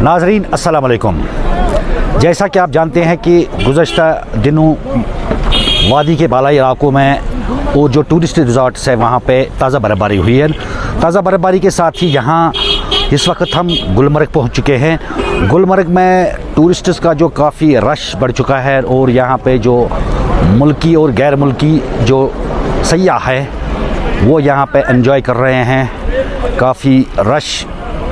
नाजरीन अस्सलाम वालेकुम। जैसा कि आप जानते हैं कि गुज़श्ता दिनों वादी के बालाई इलाकों में वो जो टूरिस्ट रिज़ॉर्ट्स है वहाँ पे ताज़ा बर्फ़बारी हुई है। ताज़ा बर्फ़बारी के साथ ही यहाँ इस वक्त हम गुलमर्ग पहुँच चुके हैं। गुलमर्ग में टूरिस्ट्स का जो काफ़ी रश बढ़ चुका है और यहाँ पे जो मुल्की और गैर मुल्की जो सयाह है वो यहाँ पे एंजॉय कर रहे हैं। काफ़ी रश,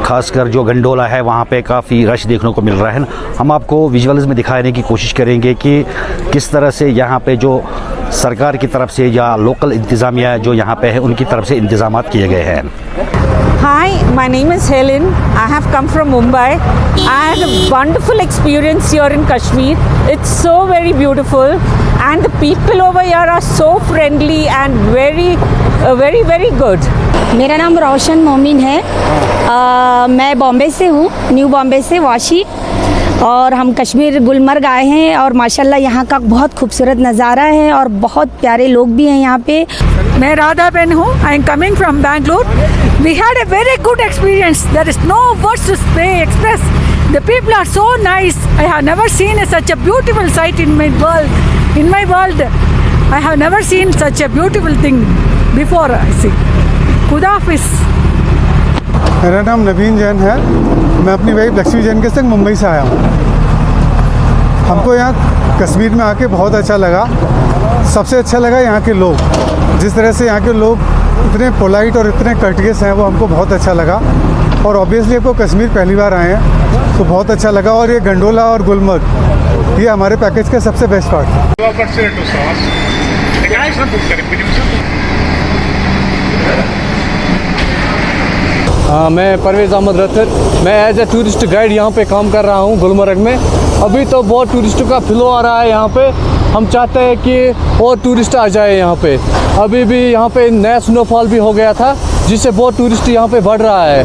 खासकर जो गंडोला है वहाँ पे काफ़ी रश देखने को मिल रहा है। हम आपको विजुअल्स में दिखाने की कोशिश करेंगे कि किस तरह से यहाँ पे जो सरकार की तरफ से या लोकल इंतज़ामिया जो यहाँ पे है उनकी तरफ से इंतज़ामात किए गए हैं। Hi, my name is Helen. I have come from Mumbai. I had a wonderful experience here in Kashmir. It's so very beautiful and the people over here are so friendly and very good. मेरा नाम रोशन मोमिन है। मैं बॉम्बे से हूँ, new Bombay से वाशी, और हम कश्मीर गुलमर्ग आए हैं और माशाल्लाह यहाँ का बहुत खूबसूरत नज़ारा है और बहुत प्यारे लोग भी हैं यहाँ पे। मैं राधा बेन हूँ। I am coming from Bangalore. We had a very good experience. There is no words to express. The people are so nice. I have never seen such a beautiful sight in my world. I have never seen such a beautiful thing before. I see. खुदा हाफिज़। मेरा नाम नवीन जैन है। मैं अपनी wife Lakshmi Jain के संग मुंबई से आया हूँ। हमको यहाँ कश्मीर में आके बहुत अच्छा लगा। सबसे अच्छा लगा यहाँ के लोग, जिस तरह से यहाँ के लोग इतने पोलाइट और इतने कर्टियस हैं, वो हमको बहुत अच्छा लगा। और ऑब्वियसली आपको कश्मीर पहली बार आए हैं तो बहुत अच्छा लगा। और ये गंडोला और गुलमर्ग ये हमारे पैकेज का सबसे बेस्ट पार्ट है। मैं परवेज़ अहमद रथर। मैं एज ए टूरिस्ट गाइड यहाँ पे काम कर रहा हूँ गुलमर्ग में। अभी तो बहुत टूरिस्टों का फ्लो आ रहा है यहाँ पे। हम चाहते हैं कि और टूरिस्ट आ जाए यहाँ पे। अभी भी यहाँ पे नया स्नोफॉल भी हो गया था जिससे बहुत टूरिस्ट यहाँ पे बढ़ रहा है।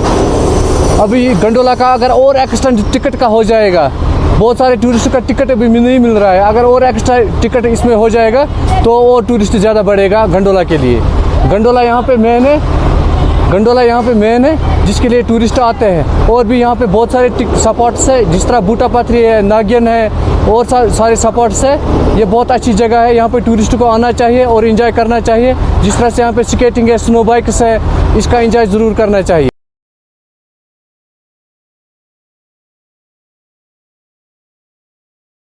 अभी गंडोला का अगर और एक्स्ट्रा टिकट का हो जाएगा, बहुत सारे टूरिस्ट का टिकट अभी नहीं मिल रहा है। अगर और एक्स्ट्रा टिकट इसमें हो जाएगा तो और टूरिस्ट ज़्यादा बढ़ेगा गंडोला के लिए। गंडोला यहाँ पे मेन है जिसके लिए टूरिस्ट आते हैं। और भी यहाँ पे बहुत सारे सपोर्ट्स है, जिस तरह बूटा पथरी है, नागिन है और सारे सपोर्ट्स है। ये बहुत अच्छी जगह है। यहाँ पे टूरिस्ट को आना चाहिए और एंजॉय करना चाहिए। जिस तरह से यहाँ पे स्केटिंग है, स्नो बाइक्स है, इसका एंजॉय ज़रूर करना चाहिए।